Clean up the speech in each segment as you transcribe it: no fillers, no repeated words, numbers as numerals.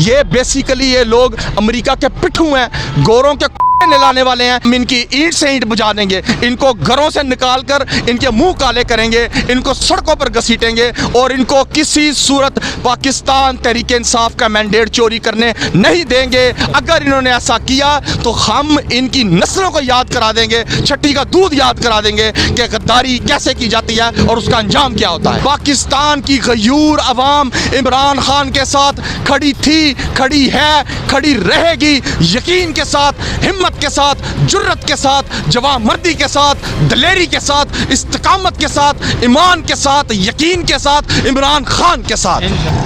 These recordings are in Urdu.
یہ بیسیکلی یہ لوگ امریکہ کے پٹھو ہیں, گوروں کے نلانے والے ہیں. ہم ان کی اینٹ سے اینٹ بجا دیں گے, ان کو گھروں سے نکال کر ان کے منہ کالے کریں گے, ان کو سڑکوں پر گھسیٹیں گے اور ان کو کسی صورت پاکستان تحریک انصاف کا مینڈیٹ چوری کرنے نہیں دیں گے. اگر انہوں نے ایسا کیا تو ہم ان کی نسلوں کو یاد کرا دیں گے, چھٹی کا دودھ یاد کرا دیں گے کہ غداری کیسے کی جاتی ہے اور اس کا انجام کیا ہوتا ہے. پاکستان کی غیور عوام عمران خان کے ساتھ کھڑی تھی, کھڑی ہے, کھڑی رہے گی. یقین کے ساتھ, ہمت کے ساتھ, جرت کے ساتھ, جواں مردی کے ساتھ, دلیری کے ساتھ, استقامت کے ساتھ, ایمان کے ساتھ, یقین کے ساتھ, عمران خان کے ساتھ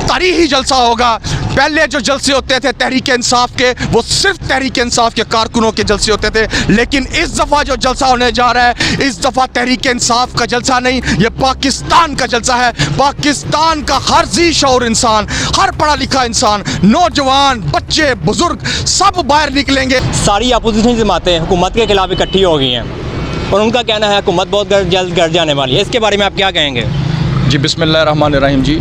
تاریخی جلسہ ہوگا. پہلے جو جلسے ہوتے تھے تحریک انصاف کے, وہ صرف تحریک انصاف کے کارکنوں کے جلسے ہوتے تھے, لیکن اس دفعہ جو جلسہ ہونے جا رہا ہے, اس دفعہ تحریک انصاف کا جلسہ نہیں, یہ پاکستان کا جلسہ ہے. پاکستان کا ہر ذی شعور انسان, ہر پڑھا لکھا انسان, نوجوان, بچے, بزرگ, سب باہر نکلیں گے. ساری اپوزیشن جماعتیں حکومت کے خلاف اکٹھی ہو گئی ہیں اور ان کا کہنا ہے حکومت بہت جلد گر جانے والی ہے. اس کے بارے میں آپ کیا کہیں گے؟ جی بسم اللہ الرحمن الرحیم. جی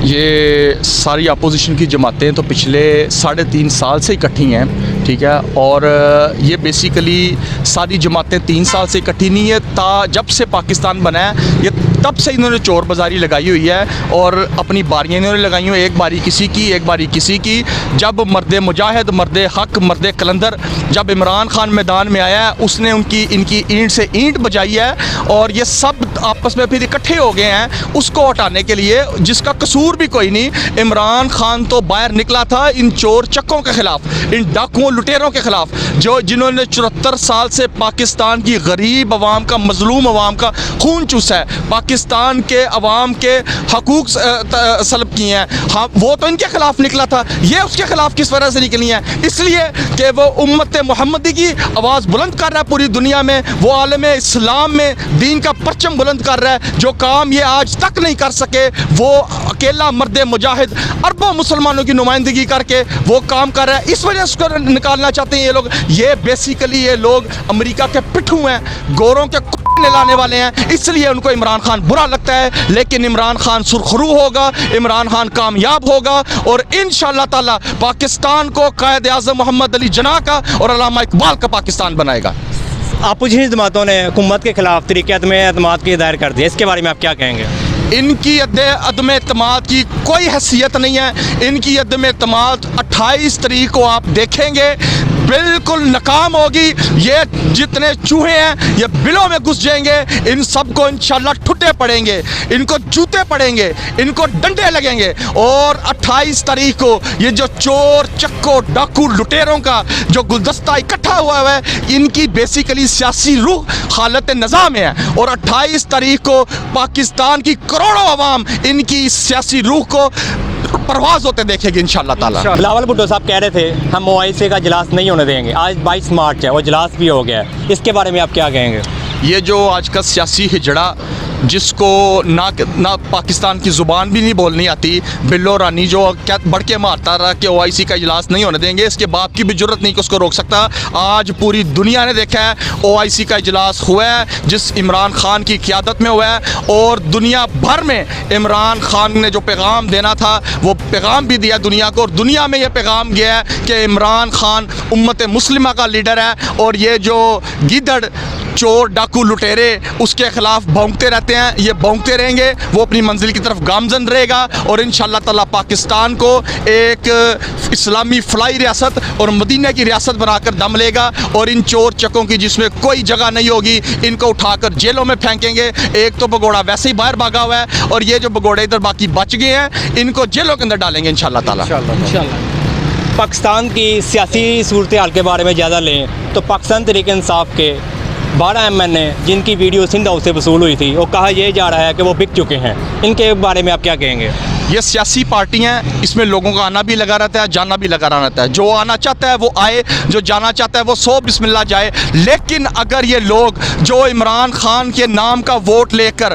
یہ ساری اپوزیشن کی جماعتیں تو پچھلے 3.5 سال سے اکٹھی ہیں, ٹھیک ہے, اور یہ بیسیکلی ساری جماعتیں 3 سال سے اکٹھی نہیں ہے. جب سے پاکستان بنا ہے یہ تب سے انہوں نے چور بازاری لگائی ہوئی ہے اور اپنی باریاں انہوں نے لگائی ہوئی ہیں, ایک باری کسی کی, ایک باری کسی کی. جب مرد مجاہد, مرد حق, مرد کلندر جب عمران خان میدان میں آیا ہے, اس نے ان کی اینٹ سے اینٹ بجائی ہے اور یہ سب آپس میں پھر اکٹھے ہو گئے ہیں اس کو ہٹانے کے لیے, جس کا قصور بھی کوئی نہیں. عمران خان تو باہر نکلا تھا ان چور چکوں کے خلاف, ان ڈاکوؤں لٹیروں کے خلاف, جنہوں نے 74 سال سے پاکستان کی غریب عوام کا, مظلوم عوام کا خون چوسا ہے, پاکستان کے عوام کے حقوق سلب کیے ہیں. ہاں وہ تو ان کے خلاف نکلا تھا, یہ اس کے خلاف کس وجہ سے نکلی ہیں؟ اس لیے کہ وہ امت محمدی کی آواز بلند کر رہا ہے پوری دنیا میں, وہ عالم اسلام میں دین کا پرچم بلند کر رہا ہے. جو کام یہ آج تک نہیں کر سکے وہ اکیلا مرد مجاہد اربوں مسلمانوں کی نمائندگی کر کے وہ کام کر رہا ہے. اس وجہ سے نکالنا چاہتے ہیں یہ لوگ. یہ بیسیکلی یہ لوگ امریکہ کے پٹھو ہیں, گوروں کے نلانے والے ہیں, اس لیے ان کو عمران خان برا لگتا ہے. لیکن عمران خان سرخرو ہوگا, عمران خان کامیاب ہوگا اور انشاءاللہ تعالی پاکستان کو قائد اعظم محمد علی جناح کا اور علامہ اقبال کا پاکستان بنائے گا. اپوزیشن جماعتوں نے حکومت کے خلاف طریقے عدم اعتماد کی ظاہر کر دی, اس کے بارے میں آپ کیا کہیں گے؟ ان کی عدم اعتماد کی کوئی حیثیت نہیں ہے. ان کی عدم اعتماد 28 تاریخ کو آپ دیکھیں گے بالکل ناکام ہوگی. یہ جتنے چوہے ہیں یہ بلوں میں گھس جائیں گے, ان سب کو انشاءاللہ ٹھٹے پڑیں گے, ان کو جوتے پڑیں گے, ان کو ڈنڈے لگیں گے. اور 28 تاریخ کو یہ جو چور چکو ڈاکو لٹیروں کا جو گلدستہ اکٹھا ہوا ہے, ان کی بیسیکلی سیاسی روح حالت نظام ہے. اور 28 تاریخ کو پاکستان کی کروڑوں عوام ان کی سیاسی روح کو پرواز ہوتے دیکھے گی انشاءاللہ تعالی. بلاول بھٹو صاحب کہہ رہے تھے ہم OIC کا اجلاس نہیں ہونے دیں گے. آج 22 مارچ ہے, وہ اجلاس بھی ہو گیا ہے, اس کے بارے میں آپ کیا کہیں گے؟ یہ جو آج کا سیاسی ہجڑا جس کو نہ پاکستان کی زبان بھی نہیں بولنی آتی, بلو رانی جو کیا بڑھ کے مارتا رہا کہ OIC کا اجلاس نہیں ہونے دیں گے, اس کے باپ کی بھی جرت نہیں کہ اس کو روک سکتا. آج پوری دنیا نے دیکھا ہے OIC کا اجلاس ہوا ہے جس عمران خان کی قیادت میں ہوا ہے, اور دنیا بھر میں عمران خان نے جو پیغام دینا تھا وہ پیغام بھی دیا دنیا کو, اور دنیا میں یہ پیغام گیا ہے کہ عمران خان امت مسلمہ کا لیڈر ہے. اور یہ جو گیدڑ چور ڈاکو لٹیرے اس کے خلاف بھونکتے رہتے ہیں, یہ بھونکتے رہیں گے, وہ اپنی منزل کی طرف گامزن رہے گا. اور انشاءاللہ تعالی پاکستان کو ایک اسلامی فلاحی ریاست اور مدینہ کی ریاست بنا کر دم لے گا. اور ان چور چکوں کی جس میں کوئی جگہ نہیں ہوگی, ان کو اٹھا کر جیلوں میں پھینکیں گے. ایک تو بگوڑا ویسے ہی باہر بھاگا ہوا ہے, اور یہ جو بگوڑے ادھر باقی بچ گئے ہیں ان کو جیلوں کے اندر ڈالیں گے انشاءاللہ تعالی. پاکستان کی سیاسی صورتحال کے بارے میں جائزہ لیں تو پاکستان تحریک انصاف کے 12 MN جن کی ویڈیو سندھ ہاؤس سے وصول ہوئی تھی, وہ کہا یہ جا رہا ہے کہ وہ بک چکے ہیں. ان کے بارے میں آپ کیا کہیں گے؟ یہ سیاسی پارٹی ہیں, اس میں لوگوں کا آنا بھی لگا رہتا ہے, جانا بھی لگا رہتا ہے. جو آنا چاہتا ہے وہ آئے, جو جانا چاہتا ہے وہ 100 بسم اللہ جائے. لیکن اگر یہ لوگ جو عمران خان کے نام کا ووٹ لے کر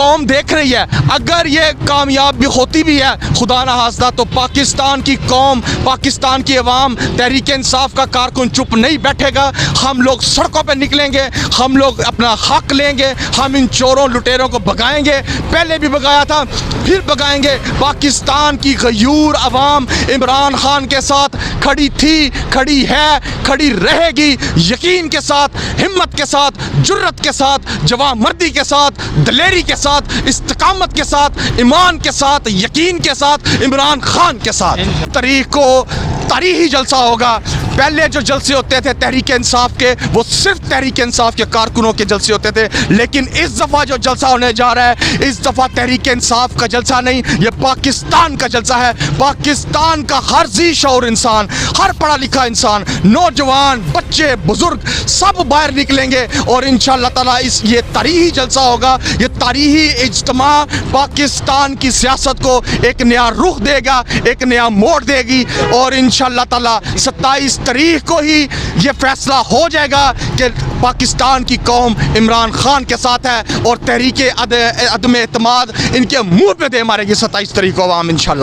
قوم دیکھ رہی ہے. اگر یہ کامیاب بھی ہوتی بھی ہے خدا نہ خواستہ تو پاکستان کی قوم, پاکستان کی عوام, تحریک انصاف کا کارکن چپ نہیں بیٹھے گا. ہم لوگ سڑکوں پہ نکلیں گے, ہم لوگ اپنا حق لیں گے, ہم ان چوروں لٹیروں کو بھگائیں گے. پہلے بھی بھگایا تھا, پھر بھگائیں گے. پاکستان کی غیور عوام عمران خان کے ساتھ کھڑی تھی, کھڑی ہے, کھڑی رہے گی. یقین کے ساتھ, ہمت کے ساتھ, جرت کے ساتھ, جواں مردی کے ساتھ, دلیری کے ساتھ, استقامت کے ساتھ, ایمان کے ساتھ, یقین کے ساتھ, عمران خان کے ساتھ. تاریخ کو تاریخی جلسہ ہوگا. پہلے جو جلسے ہوتے تھے تحریک انصاف کے وہ صرف تحریک انصاف کے کارکنوں کے جلسے ہوتے تھے, لیکن اس دفعہ جو جلسہ ہونے جا رہا ہے اس دفعہ تحریک انصاف کا جلسہ نہیں, یہ پاکستان کا جلسہ ہے. پاکستان کا ہر ذی شعور انسان, ہر پڑھا لکھا انسان, نوجوان, بچے, بزرگ سب باہر نکلیں گے اور انشاءاللہ تعالیٰ یہ تاریخی جلسہ ہوگا. یہ تاریخی اجتماع پاکستان کی سیاست کو ایک نیا رخ دے گا, ایک نیا موڑ دے گی اور انشاءاللہ تعالیٰ 27 تاریخ کو ہی یہ فیصلہ ہو جائے گا کہ پاکستان کی قوم عمران خان کے ساتھ ہے اور تحریک عدم اعتماد ان کے منہ پہ دے مارے گی 27 تاریخ کو عوام انشاءاللہ.